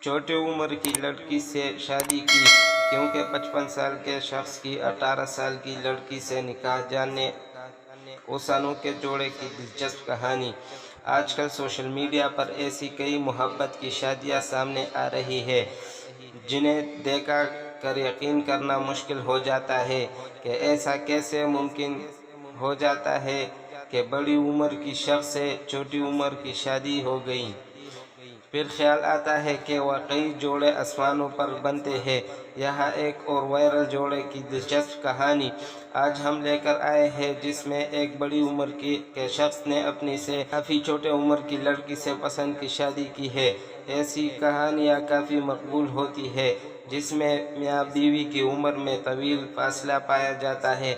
چھوٹی عمر کی لڑکی سے شادی کی کیونکہ 55 سال کے شخص کی 18 سال کی لڑکی سے نکاح جاننے اس انوکھے جوڑے کی دلچسپ کہانی۔ آج کل سوشل میڈیا پر ایسی کئی محبت کی شادیاں سامنے آ رہی ہیں جنہیں دیکھ کر یقین کرنا مشکل ہو جاتا ہے کہ ایسا کیسے ممکن ہو جاتا ہے کہ بڑی عمر کی شخص سے چھوٹی عمر کی شادی ہو گئی۔ پھر خیال آتا ہے کہ واقعی جوڑے آسمانوں پر بنتے ہیں۔ یہاں ایک اور وائرل جوڑے کی دلچسپ کہانی آج ہم لے کر آئے ہیں جس میں ایک بڑی عمر کے شخص نے اپنی سے کافی چھوٹے عمر کی لڑکی سے پسند کی شادی کی ہے۔ ایسی کہانیاں کافی مقبول ہوتی ہیں جس میں میاں بیوی کی عمر میں طویل فاصلہ پایا جاتا ہے۔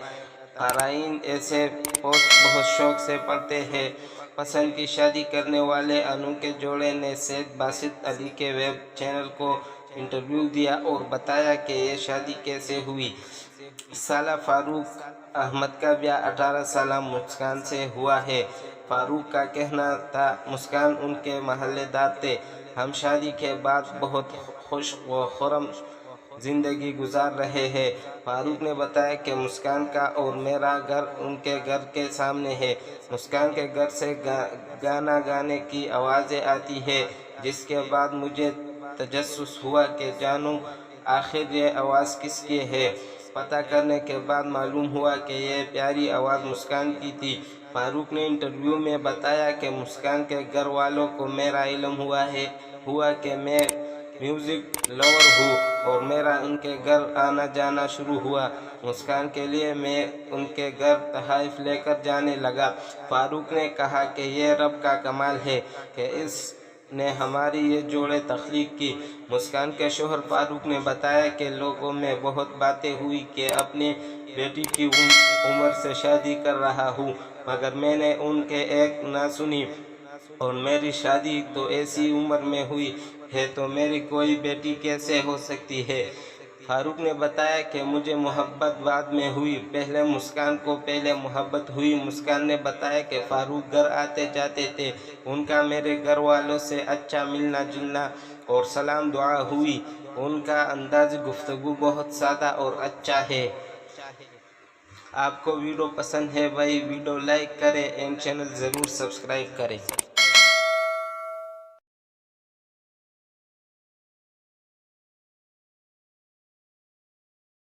قارئین ایسے پوسٹ بہت شوق سے پڑھتے ہیں۔ پسند کی شادی کرنے والے انوکھے جوڑے نے سید باسط علی کے ویب چینل کو انٹرویو دیا اور بتایا کہ یہ شادی کیسے ہوئی۔ سالہ فاروق احمد کا بیاہ 18 سالہ مسکان سے ہوا ہے۔ فاروق کا کہنا تھا مسکان ان کے محلے دار تھے۔ ہم شادی کے بعد بہت خوش و خرم زندگی گزار رہے ہیں۔ فاروق نے بتایا کہ مسکان کا اور میرا گھر ان کے گھر کے سامنے ہے۔ مسکان کے گھر سے گانا گانے کی آوازیں آتی ہیں جس کے بعد مجھے تجسس ہوا کہ جانوں آخر یہ آواز کس کی ہے۔ پتہ کرنے کے بعد معلوم ہوا کہ یہ پیاری آواز مسکان کی تھی۔ فاروق نے انٹرویو میں بتایا کہ مسکان کے گھر والوں کو میرا علم ہوا کہ میں میوزک لور ہوں اور میرا ان کے گھر آنا جانا شروع ہوا۔ مسکان کے لیے میں ان کے گھر تحائف لے کر جانے لگا۔ فاروق نے کہا کہ یہ رب کا کمال ہے کہ اس نے ہماری یہ جوڑے تخلیق کی۔ مسکان کے شوہر فاروق نے بتایا کہ لوگوں میں بہت باتیں ہوئی کہ اپنی بیٹی کی عمر سے شادی کر رہا ہوں مگر میں نے ان کے ایک نہ سنی اور میری شادی تو ایسی عمر میں ہوئی ہے تو میری کوئی بیٹی کیسے ہو سکتی ہے۔ فاروق نے بتایا کہ مجھے محبت بعد میں ہوئی، پہلے مسکان کو پہلے محبت ہوئی۔ مسکان نے بتایا کہ فاروق گھر آتے جاتے تھے، ان کا میرے گھر والوں سے اچھا ملنا جلنا اور سلام دعا ہوئی۔ ان کا انداز گفتگو بہت سادہ اور اچھا ہے۔ آپ کو ویڈیو پسند ہے بھائی ویڈیو لائک کریں اینڈ چینل ضرور سبسکرائب کریں۔